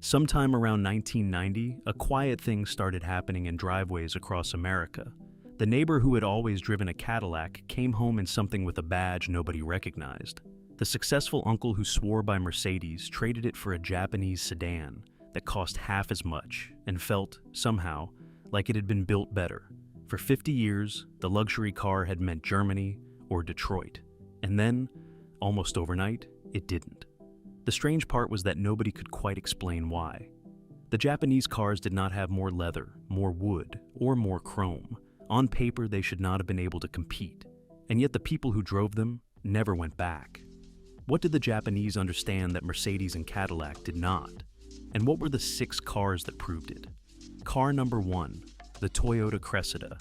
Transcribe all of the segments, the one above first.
Sometime around 1990, a quiet thing started happening in driveways across America. The neighbor who had always driven a Cadillac came home in something with a badge nobody recognized. The successful uncle who swore by Mercedes traded it for a Japanese sedan that cost half as much and felt, somehow, like it had been built better. For 50 years, the luxury car had meant Germany or Detroit. And then, almost overnight, it didn't. The strange part was that nobody could quite explain why. The Japanese cars did not have more leather, more wood, or more chrome. On paper, they should not have been able to compete. And yet the people who drove them never went back. What did the Japanese understand that Mercedes and Cadillac did not? And what were the 6 cars that proved it? Car number 1, the Toyota Cressida.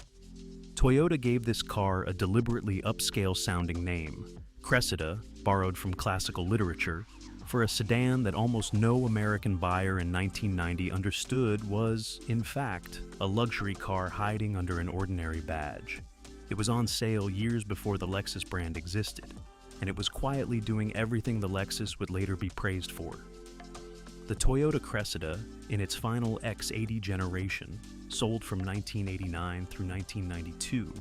Toyota gave this car a deliberately upscale-sounding name, Cressida, borrowed from classical literature, for a sedan that almost no American buyer in 1990 understood was, in fact, a luxury car hiding under an ordinary badge. It was on sale years before the Lexus brand existed, and it was quietly doing everything the Lexus would later be praised for. The Toyota Cressida, in its final X80 generation, sold from 1989 through 1992,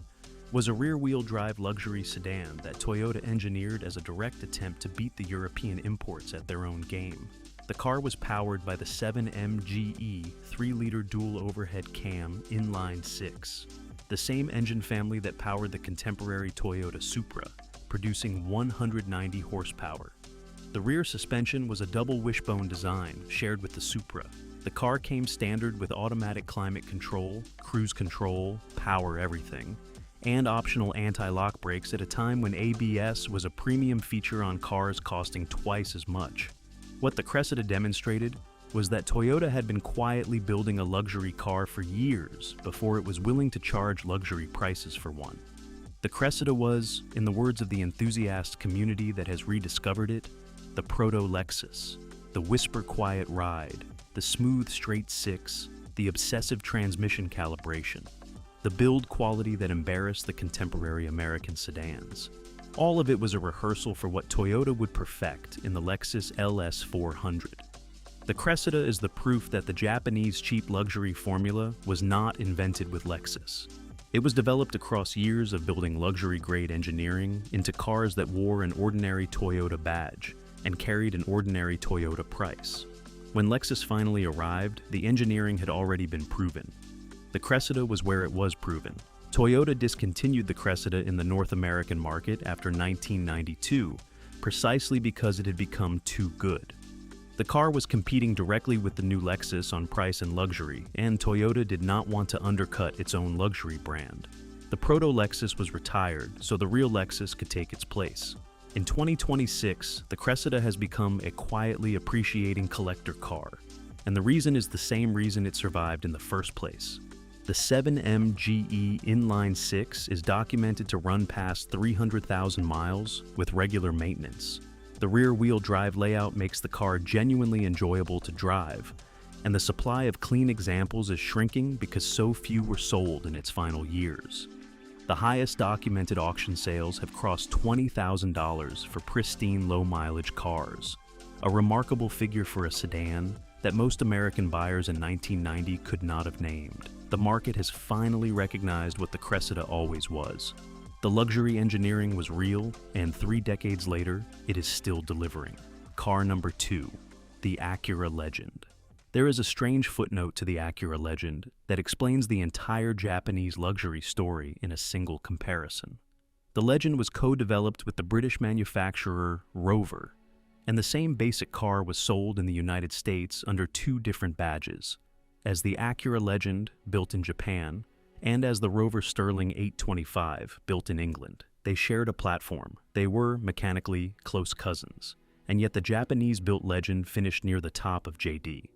was a rear-wheel drive luxury sedan that Toyota engineered as a direct attempt to beat the European imports at their own game. The car was powered by the 7MGE 3-liter dual overhead cam inline-6, the same engine family that powered the contemporary Toyota Supra, producing 190 horsepower. The rear suspension was a double wishbone design shared with the Supra. The car came standard with automatic climate control, cruise control, power everything, and optional anti-lock brakes at a time when ABS was a premium feature on cars costing twice as much. What the Cressida demonstrated was that Toyota had been quietly building a luxury car for years before it was willing to charge luxury prices for one. The Cressida was, in the words of the enthusiast community that has rediscovered it, the proto-Lexus, the whisper-quiet ride, the smooth straight 6, the obsessive transmission calibration, the build quality that embarrassed the contemporary American sedans. All of it was a rehearsal for what Toyota would perfect in the Lexus LS400. The Cressida is the proof that the Japanese cheap luxury formula was not invented with Lexus. It was developed across years of building luxury-grade engineering into cars that wore an ordinary Toyota badge and carried an ordinary Toyota price. When Lexus finally arrived, the engineering had already been proven. The Cressida was where it was proven. Toyota discontinued the Cressida in the North American market after 1992, precisely because it had become too good. The car was competing directly with the new Lexus on price and luxury, and Toyota did not want to undercut its own luxury brand. The proto-Lexus was retired, so the real Lexus could take its place. In 2026, the Cressida has become a quietly appreciating collector car, and the reason is the same reason it survived in the first place. The 7MGE inline-6 is documented to run past 300,000 miles with regular maintenance. The rear-wheel drive layout makes the car genuinely enjoyable to drive, and the supply of clean examples is shrinking because so few were sold in its final years. The highest documented auction sales have crossed $20,000 for pristine low-mileage cars, a remarkable figure for a sedan that most American buyers in 1990 could not have named. The market has finally recognized what the Cressida always was. The luxury engineering was real, and 3 decades later, it is still delivering. Car number 2, the Acura Legend. There is a strange footnote to the Acura Legend that explains the entire Japanese luxury story in a single comparison. The Legend was co-developed with the British manufacturer Rover, and the same basic car was sold in the United States under 2 different badges, as the Acura Legend, built in Japan, and as the Rover Sterling 825, built in England. They shared a platform. They were, mechanically, close cousins, and yet the Japanese-built Legend finished near the top of JD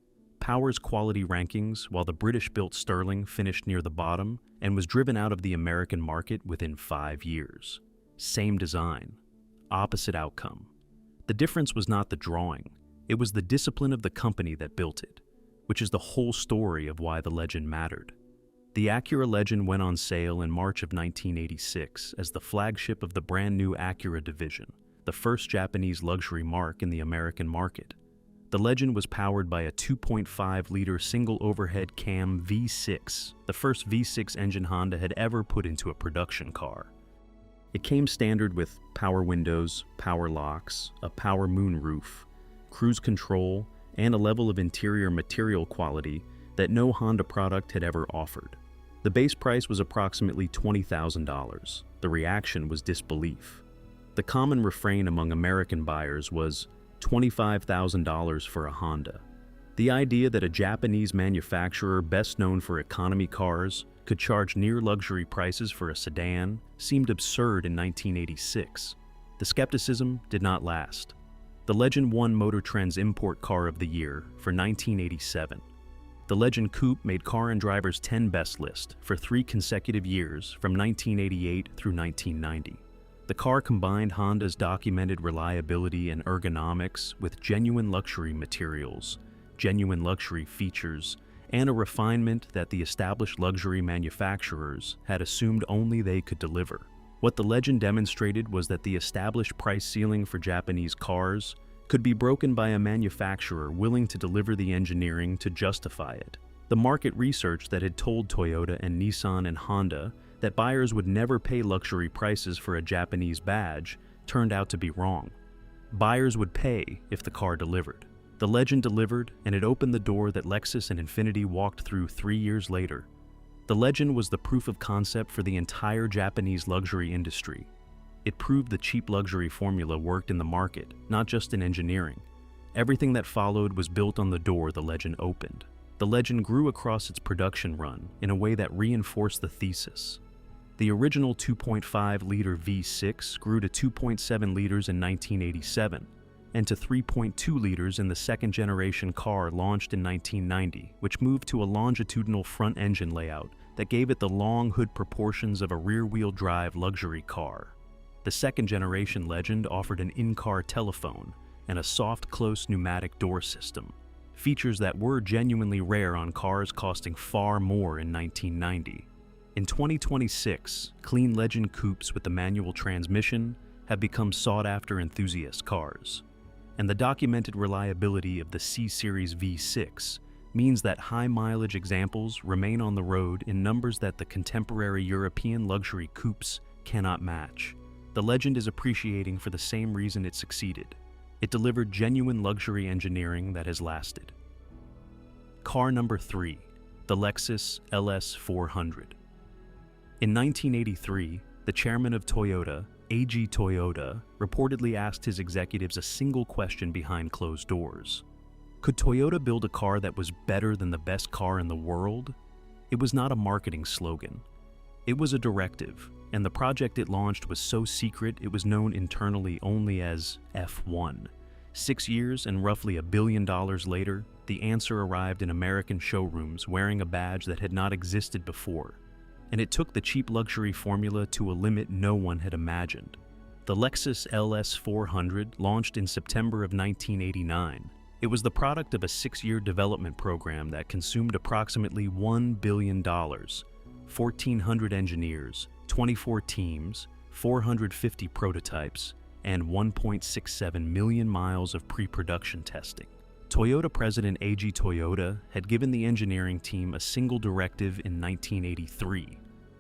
Power's quality rankings, while the British-built Sterling finished near the bottom and was driven out of the American market within 5 years. Same design, opposite outcome. The difference was not the drawing, it was the discipline of the company that built it, which is the whole story of why the Legend mattered. The Acura Legend went on sale in March of 1986 as the flagship of the brand new Acura division, the first Japanese luxury marque in the American market. The Legend was powered by a 2.5-liter single overhead cam V6, the first V6 engine Honda had ever put into a production car. It came standard with power windows, power locks, a power moonroof, cruise control, and a level of interior material quality that no Honda product had ever offered. The base price was approximately $20,000. The reaction was disbelief. The common refrain among American buyers was $25,000 for a Honda. The idea that a Japanese manufacturer best known for economy cars could charge near luxury prices for a sedan seemed absurd in 1986. The skepticism did not last. The Legend won Motor Trend's Import Car of the Year for 1987. The Legend Coupe made Car and Driver's 10 Best list for 3 consecutive years from 1988 through 1990. The car combined Honda's documented reliability and ergonomics with genuine luxury materials, genuine luxury features, and a refinement that the established luxury manufacturers had assumed only they could deliver. What the Legend demonstrated was that the established price ceiling for Japanese cars could be broken by a manufacturer willing to deliver the engineering to justify it. The market research that had told Toyota and Nissan and Honda that buyers would never pay luxury prices for a Japanese badge turned out to be wrong. Buyers would pay if the car delivered. The Legend delivered, and it opened the door that Lexus and Infiniti walked through 3 years later. The Legend was the proof of concept for the entire Japanese luxury industry. It proved the cheap luxury formula worked in the market, not just in engineering. Everything that followed was built on the door the Legend opened. The Legend grew across its production run in a way that reinforced the thesis. The original 2.5-liter V6 grew to 2.7 liters in 1987, and to 3.2 liters in the second-generation car launched in 1990, which moved to a longitudinal front engine layout that gave it the long hood proportions of a rear-wheel drive luxury car. The second-generation Legend offered an in-car telephone and a soft, close pneumatic door system, features that were genuinely rare on cars costing far more in 1990. In 2026, clean Legend coupes with the manual transmission have become sought-after enthusiast cars. And the documented reliability of the C-Series V6 means that high-mileage examples remain on the road in numbers that the contemporary European luxury coupes cannot match. The Legend is appreciating for the same reason it succeeded. It delivered genuine luxury engineering that has lasted. Car number 3, the Lexus LS400. In 1983, the chairman of Toyota, A.G. Toyota, reportedly asked his executives a single question behind closed doors. Could Toyota build a car that was better than the best car in the world? It was not a marketing slogan. It was a directive, and the project it launched was so secret it was known internally only as F1. 6 years and roughly $1 billion later, the answer arrived in American showrooms wearing a badge that had not existed before. And it took the cheap luxury formula to a limit no one had imagined. The Lexus LS400 launched in September of 1989. It was the product of a 6-year development program that consumed approximately $1 billion, 1,400 engineers, 24 teams, 450 prototypes, and 1.67 million miles of pre-production testing. Toyota President A.G. Toyota had given the engineering team a single directive in 1983: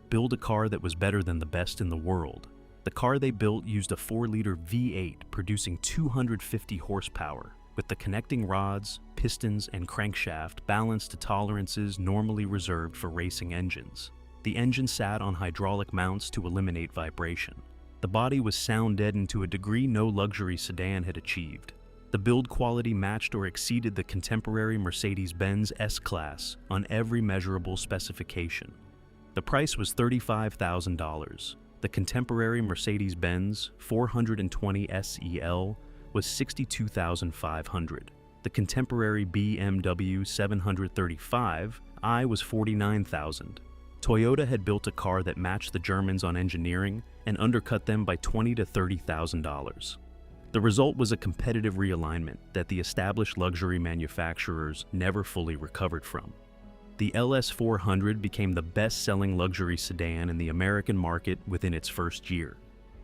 build a car that was better than the best in the world. The car they built used a 4-liter V8 producing 250 horsepower, with the connecting rods, pistons, and crankshaft balanced to tolerances normally reserved for racing engines. The engine sat on hydraulic mounts to eliminate vibration. The body was sound deadened to a degree no luxury sedan had achieved. The build quality matched or exceeded the contemporary Mercedes-Benz S-Class on every measurable specification. The price was $35,000. The contemporary Mercedes-Benz 420 SEL was $62,500. The contemporary BMW 735i was $49,000. Toyota had built a car that matched the Germans on engineering and undercut them by $20,000 to $30,000. The result was a competitive realignment that the established luxury manufacturers never fully recovered from. The LS400 became the best-selling luxury sedan in the American market within its first year.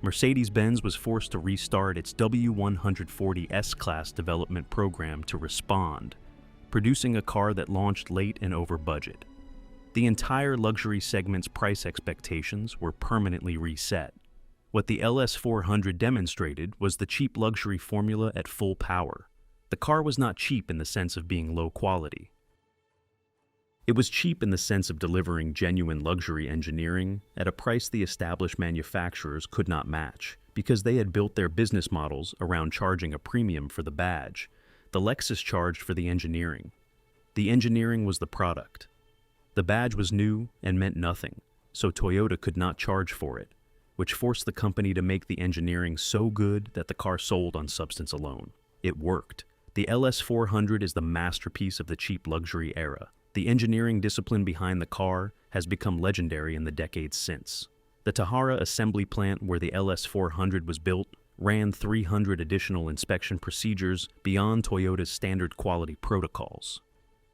Mercedes-Benz was forced to restart its W140 S-Class development program to respond, producing a car that launched late and over budget. The entire luxury segment's price expectations were permanently reset. What the LS400 demonstrated was the cheap luxury formula at full power. The car was not cheap in the sense of being low quality. It was cheap in the sense of delivering genuine luxury engineering at a price the established manufacturers could not match, because they had built their business models around charging a premium for the badge. The Lexus charged for the engineering. The engineering was the product. The badge was new and meant nothing, so Toyota could not charge for it, which forced the company to make the engineering so good that the car sold on substance alone. It worked. The LS400 is the masterpiece of the cheap luxury era. The engineering discipline behind the car has become legendary in the decades since. The Tahara assembly plant where the LS400 was built ran 300 additional inspection procedures beyond Toyota's standard quality protocols.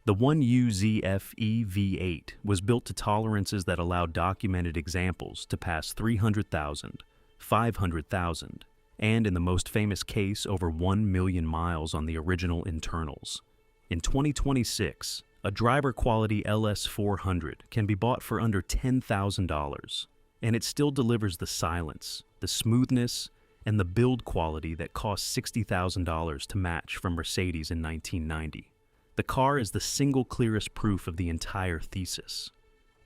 The 1UZFE V8 was built to tolerances that allowed documented examples to pass 300,000, 500,000, and in the most famous case, over 1 million miles on the original internals. In 2026, a driver-quality LS400 can be bought for under $10,000, and it still delivers the silence, the smoothness, and the build quality that cost $60,000 to match from Mercedes in 1990. The car is the single clearest proof of the entire thesis.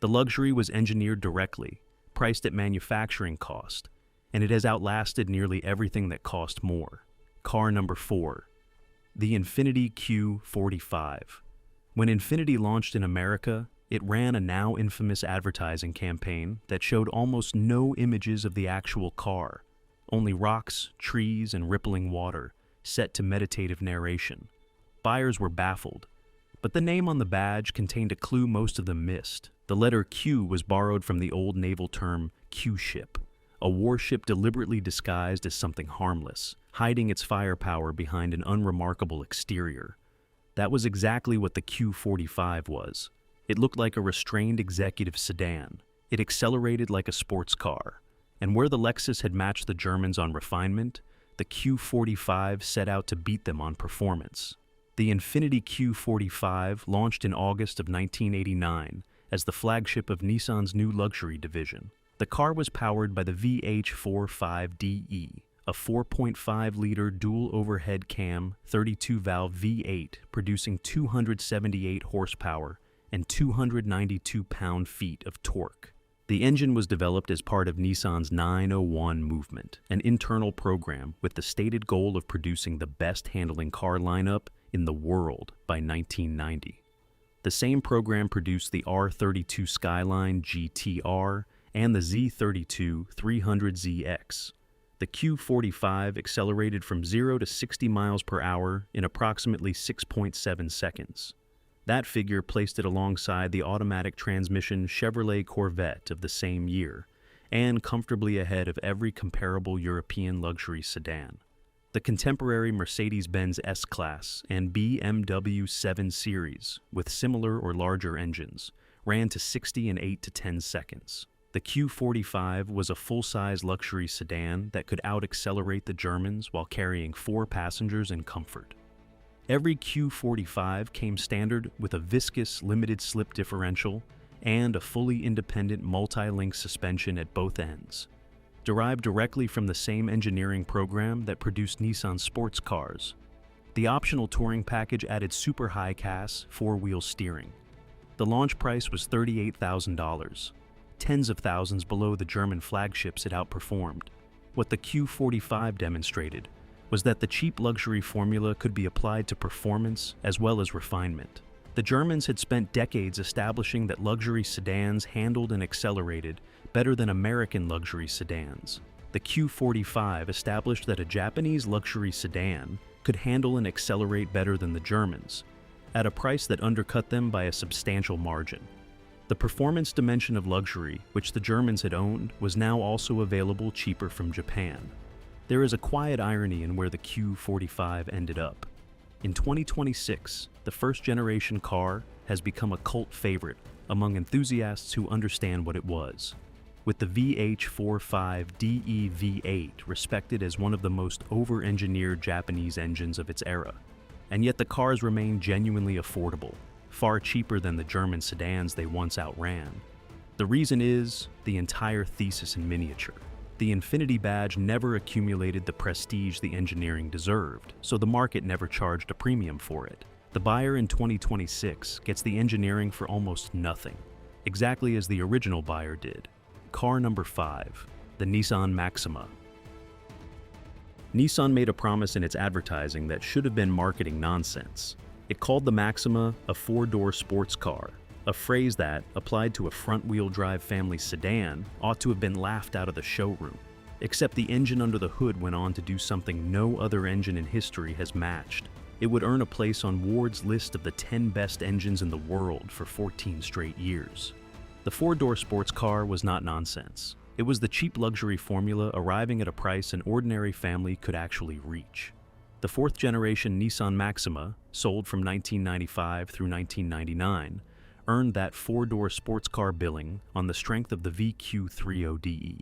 The luxury was engineered directly, priced at manufacturing cost, and it has outlasted nearly everything that cost more. Car number 4, the Infiniti Q45. When Infiniti launched in America, it ran a now infamous advertising campaign that showed almost no images of the actual car, only rocks, trees, and rippling water, set to meditative narration. Buyers were baffled, but the name on the badge contained a clue most of them missed. The letter Q was borrowed from the old naval term Q-ship, a warship deliberately disguised as something harmless, hiding its firepower behind an unremarkable exterior. That was exactly what the Q45 was. It looked like a restrained executive sedan. It accelerated like a sports car. And where the Lexus had matched the Germans on refinement, the Q45 set out to beat them on performance. The Infiniti Q45 launched in August of 1989 as the flagship of Nissan's new luxury division. The car was powered by the VH45DE, a 4.5-liter dual overhead cam 32-valve V8 producing 278 horsepower and 292 pound-feet of torque. The engine was developed as part of Nissan's 901 movement, an internal program with the stated goal of producing the best-handling car lineup in the world by 1990. The same program produced the R32 Skyline GTR and the Z32 300ZX. The Q45 accelerated from 0 to 60 miles per hour in approximately 6.7 seconds. That figure placed it alongside the automatic transmission Chevrolet Corvette of the same year, and comfortably ahead of every comparable European luxury sedan. The contemporary Mercedes-Benz S-Class and BMW 7 Series, with similar or larger engines, ran to 60 in 8 to 10 seconds. The Q45 was a full-size luxury sedan that could out-accelerate the Germans while carrying 4 passengers in comfort. Every Q45 came standard with a viscous limited-slip differential and a fully independent multi-link suspension at both ends, derived directly from the same engineering program that produced Nissan sports cars. The optional touring package added super high-CAS 4-wheel steering. The launch price was $38,000. Tens of thousands below the German flagships it outperformed. What the Q45 demonstrated was that the cheap luxury formula could be applied to performance as well as refinement. The Germans had spent decades establishing that luxury sedans handled and accelerated better than American luxury sedans. The Q45 established that a Japanese luxury sedan could handle and accelerate better than the Germans, at a price that undercut them by a substantial margin. The performance dimension of luxury, which the Germans had owned, was now also available cheaper from Japan. There is a quiet irony in where the Q45 ended up. In 2026, the first-generation car has become a cult favorite among enthusiasts who understand what it was. with the VH45DE V8 respected as one of the most over-engineered Japanese engines of its era. And yet the cars remain genuinely affordable, far cheaper than the German sedans they once outran. The reason is the entire thesis in miniature. The Infiniti badge never accumulated the prestige the engineering deserved, so the market never charged a premium for it. The buyer in 2026 gets the engineering for almost nothing, exactly as the original buyer did. Car number 5, the Nissan Maxima. Nissan made a promise in its advertising that should have been marketing nonsense. It called the Maxima a four-door sports car, a phrase that, applied to a front-wheel drive family sedan, ought to have been laughed out of the showroom. Except the engine under the hood went on to do something no other engine in history has matched. It would earn a place on Ward's list of the 10 best engines in the world for 14 straight years. The four-door sports car was not nonsense. It was the cheap luxury formula arriving at a price an ordinary family could actually reach. The fourth-generation Nissan Maxima, sold from 1995 through 1999, earned that four-door sports car billing on the strength of the VQ30DE.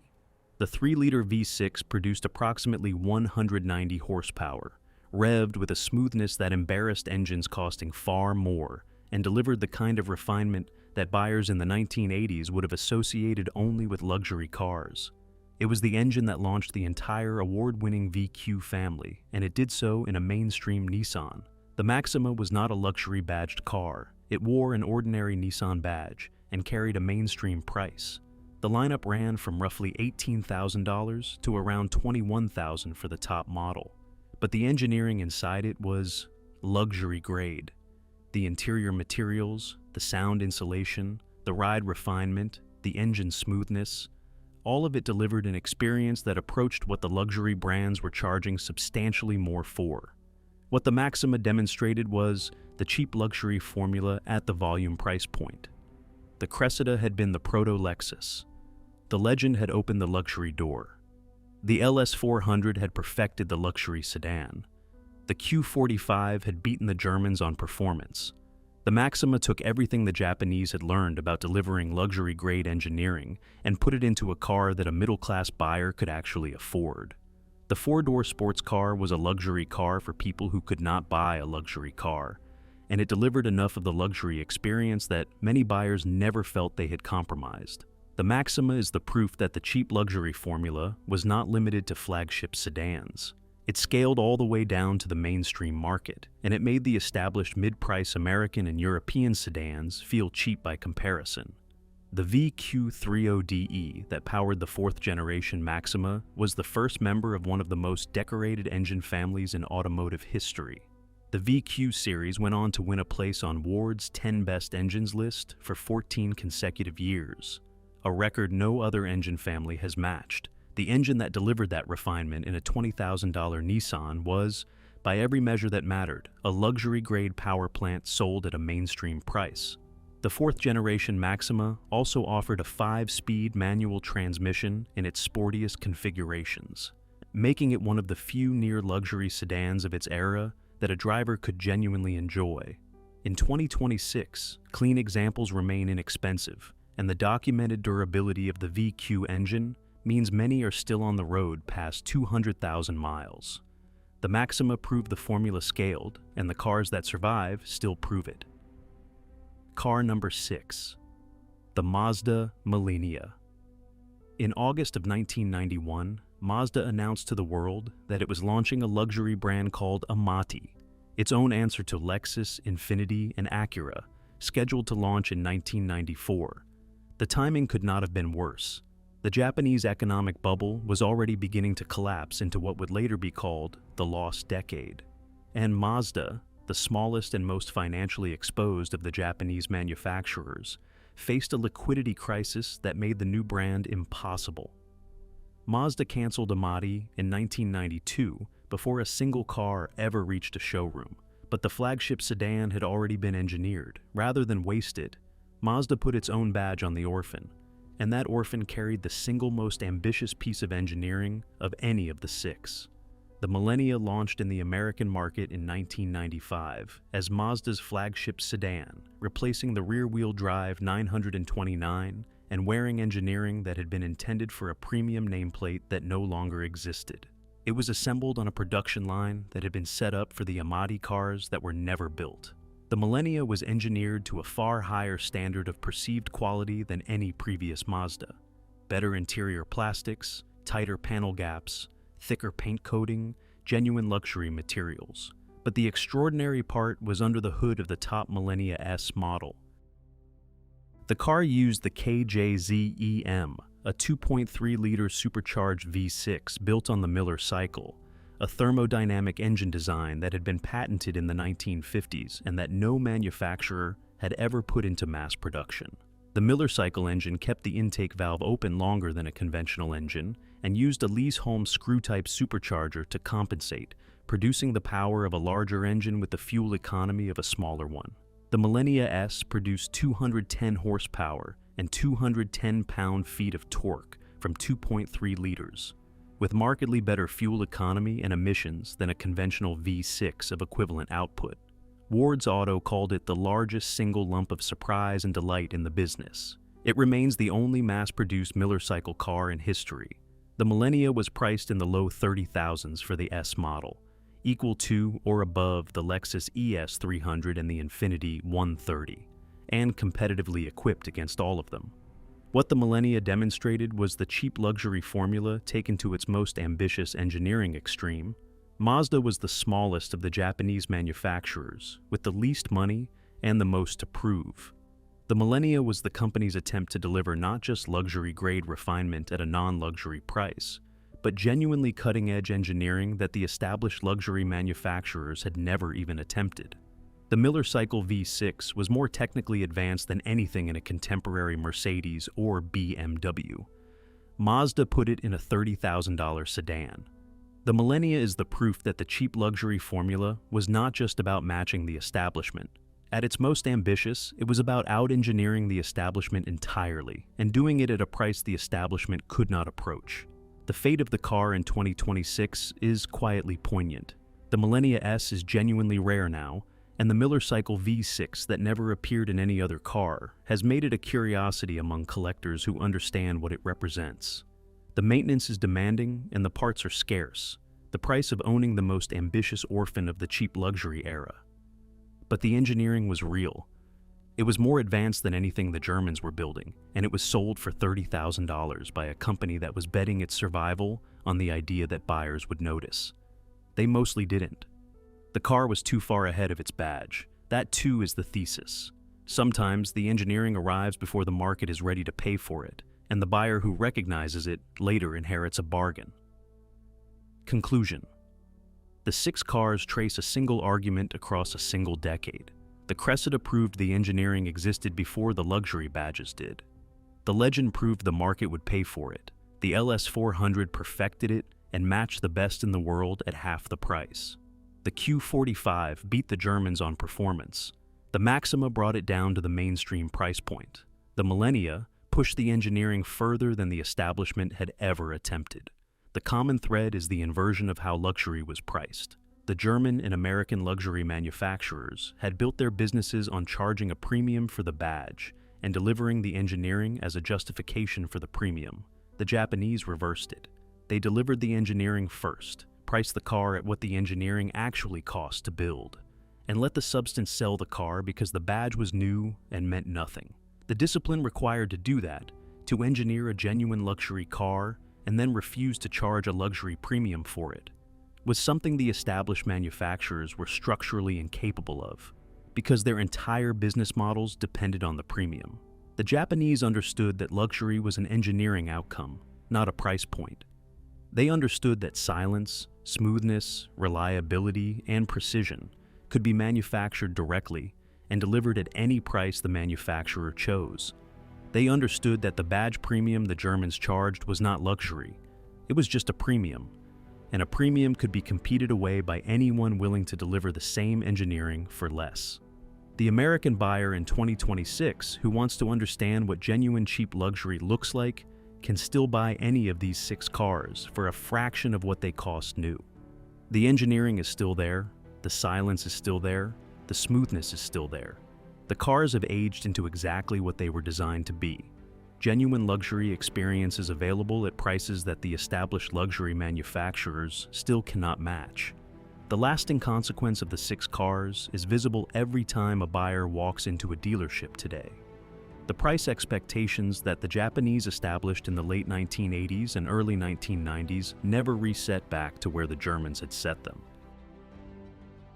The 3-liter V6 produced approximately 190 horsepower, revved with a smoothness that embarrassed engines costing far more, and delivered the kind of refinement that buyers in the 1980s would have associated only with luxury cars. It was the engine that launched the entire award-winning VQ family, and it did so in a mainstream Nissan. The Maxima was not a luxury badged car. It wore an ordinary Nissan badge and carried a mainstream price. The lineup ran from roughly $18,000 to around $21,000 for the top model. But the engineering inside it was luxury grade. The interior materials, the sound insulation, the ride refinement, the engine smoothness, all of it delivered an experience that approached what the luxury brands were charging substantially more for. What the Maxima demonstrated was the cheap luxury formula at the volume price point. The Cressida had been the proto-Lexus. The Legend had opened the luxury door. The LS400 had perfected the luxury sedan. The Q45 had beaten the Germans on performance. The Maxima took everything the Japanese had learned about delivering luxury-grade engineering and put it into a car that a middle-class buyer could actually afford. The four-door sports car was a luxury car for people who could not buy a luxury car, and it delivered enough of the luxury experience that many buyers never felt they had compromised. The Maxima is the proof that the cheap luxury formula was not limited to flagship sedans. It scaled all the way down to the mainstream market, and it made the established mid-price American and European sedans feel cheap by comparison. The VQ30DE that powered the fourth-generation Maxima was the first member of one of the most decorated engine families in automotive history. The VQ series went on to win a place on Ward's 10 Best Engines list for 14 consecutive years, a record no other engine family has matched. The engine that delivered that refinement in a $20,000 Nissan was, by every measure that mattered, a luxury-grade power plant sold at a mainstream price. The fourth-generation Maxima also offered a 5-speed manual transmission in its sportiest configurations, making it one of the few near-luxury sedans of its era that a driver could genuinely enjoy. In 2026, clean examples remain inexpensive, and the documented durability of the VQ engine means many are still on the road past 200,000 miles. The Maxima proved the formula scaled, and the cars that survive still prove it. Car number 6, the Mazda Millenia. In August of 1991, Mazda announced to the world that it was launching a luxury brand called Amati, its own answer to Lexus, Infiniti, and Acura, scheduled to launch in 1994. The timing could not have been worse. The Japanese economic bubble was already beginning to collapse into what would later be called the lost decade. And Mazda, the smallest and most financially exposed of the Japanese manufacturers, faced a liquidity crisis that made the new brand impossible. Mazda canceled Amati in 1992 before a single car ever reached a showroom, but the flagship sedan had already been engineered. Rather than wasted, Mazda put its own badge on the Orphan, and that Orphan carried the single most ambitious piece of engineering of any of the 6. The Millenia launched in the American market in 1995 as Mazda's flagship sedan, replacing the rear-wheel drive 929 and wearing engineering that had been intended for a premium nameplate that no longer existed. It was assembled on a production line that had been set up for the Amati cars that were never built. The Millenia was engineered to a far higher standard of perceived quality than any previous Mazda. Better interior plastics, tighter panel gaps, thicker paint coating, genuine luxury materials. But the extraordinary part was under the hood of the top Millenia S model. The car used the KJZEM, a 2.3-liter supercharged V6 built on the Miller cycle, a thermodynamic engine design that had been patented in the 1950s and that no manufacturer had ever put into mass production. The Miller cycle engine kept the intake valve open longer than a conventional engine and used a Lees-Holmes screw-type supercharger to compensate, producing the power of a larger engine with the fuel economy of a smaller one. The Millenia S produced 210 horsepower and 210 pound-feet of torque from 2.3 liters, with markedly better fuel economy and emissions than a conventional V6 of equivalent output. Ward's Auto called it the largest single lump of surprise and delight in the business. It remains the only mass-produced Miller cycle car in history. The Millenia was priced in the low 30,000s for the S model, equal to or above the Lexus ES300 and the Infiniti Q45, and competitively equipped against all of them. What the Millenia demonstrated was the cheap luxury formula taken to its most ambitious engineering extreme. Mazda was the smallest of the Japanese manufacturers, with the least money and the most to prove. The Millenia was the company's attempt to deliver not just luxury-grade refinement at a non-luxury price, but genuinely cutting-edge engineering that the established luxury manufacturers had never even attempted. The Miller Cycle V6 was more technically advanced than anything in a contemporary Mercedes or BMW. Mazda put it in a $30,000 sedan. The Millenia is the proof that the cheap luxury formula was not just about matching the establishment. At its most ambitious, it was about out-engineering the establishment entirely, and doing it at a price the establishment could not approach. The fate of the car in 2026 is quietly poignant. The Millenia S is genuinely rare now, and the Miller Cycle V6 that never appeared in any other car has made it a curiosity among collectors who understand what it represents. The maintenance is demanding and the parts are scarce, the price of owning the most ambitious orphan of the cheap luxury era. But the engineering was real. It was more advanced than anything the Germans were building, and it was sold for $30,000 by a company that was betting its survival on the idea that buyers would notice. They mostly didn't. The car was too far ahead of its badge. That too is the thesis. Sometimes the engineering arrives before the market is ready to pay for it, and the buyer who recognizes it later inherits a bargain. Conclusion. The 6 cars trace a single argument across a single decade. The Cressida proved the engineering existed before the luxury badges did. The Legend proved the market would pay for it. The LS400 perfected it and matched the best in the world at half the price. The Q45 beat the Germans on performance. The Maxima brought it down to the mainstream price point. The Millenia pushed the engineering further than the establishment had ever attempted. The common thread is the inversion of how luxury was priced. The German and American luxury manufacturers had built their businesses on charging a premium for the badge and delivering the engineering as a justification for the premium. The Japanese reversed it. They delivered the engineering first, priced the car at what the engineering actually cost to build, and let the substance sell the car because the badge was new and meant nothing. The discipline required to do that, to engineer a genuine luxury car and then refuse to charge a luxury premium for it, was something the established manufacturers were structurally incapable of, because their entire business models depended on the premium. The Japanese understood that luxury was an engineering outcome, not a price point. They understood that silence, smoothness, reliability, and precision could be manufactured directly and delivered at any price the manufacturer chose. They understood that the badge premium the Germans charged was not luxury, it was just a premium, and a premium could be competed away by anyone willing to deliver the same engineering for less. The American buyer in 2026 who wants to understand what genuine cheap luxury looks like can still buy any of these 6 cars for a fraction of what they cost new. The engineering is still there, the silence is still there, the smoothness is still there. The cars have aged into exactly what they were designed to be. Genuine luxury experience is available at prices that the established luxury manufacturers still cannot match. The lasting consequence of the 6 cars is visible every time a buyer walks into a dealership today. The price expectations that the Japanese established in the late 1980s and early 1990s never reset back to where the Germans had set them.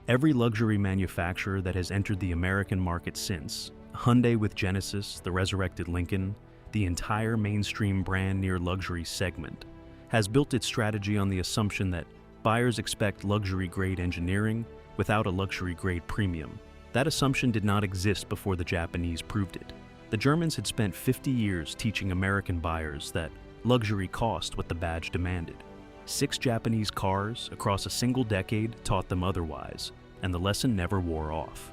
Every luxury manufacturer that has entered the American market since, Hyundai with Genesis, the resurrected Lincoln, the entire mainstream brand near luxury segment, has built its strategy on the assumption that buyers expect luxury-grade engineering without a luxury-grade premium. That assumption did not exist before the Japanese proved it. The Germans had spent 50 years teaching American buyers that luxury cost what the badge demanded. 6 Japanese cars across a single decade taught them otherwise, and the lesson never wore off.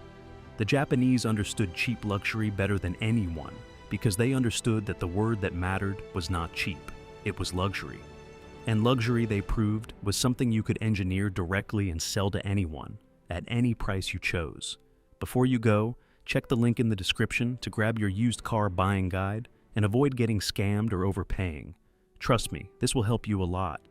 The Japanese understood cheap luxury better than anyone because they understood that the word that mattered was not cheap, it was luxury. And luxury, they proved, was something you could engineer directly and sell to anyone, at any price you chose. Before you go, check the link in the description to grab your used car buying guide and avoid getting scammed or overpaying. Trust me, this will help you a lot.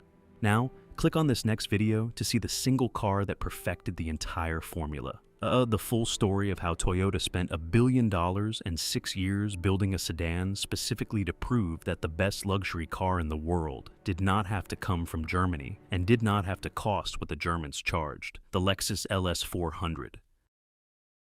Now, click on this next video to see the single car that perfected the entire formula. The full story of how Toyota spent $1 billion and 6 years building a sedan specifically to prove that the best luxury car in the world did not have to come from Germany and did not have to cost what the Germans charged, the Lexus LS400.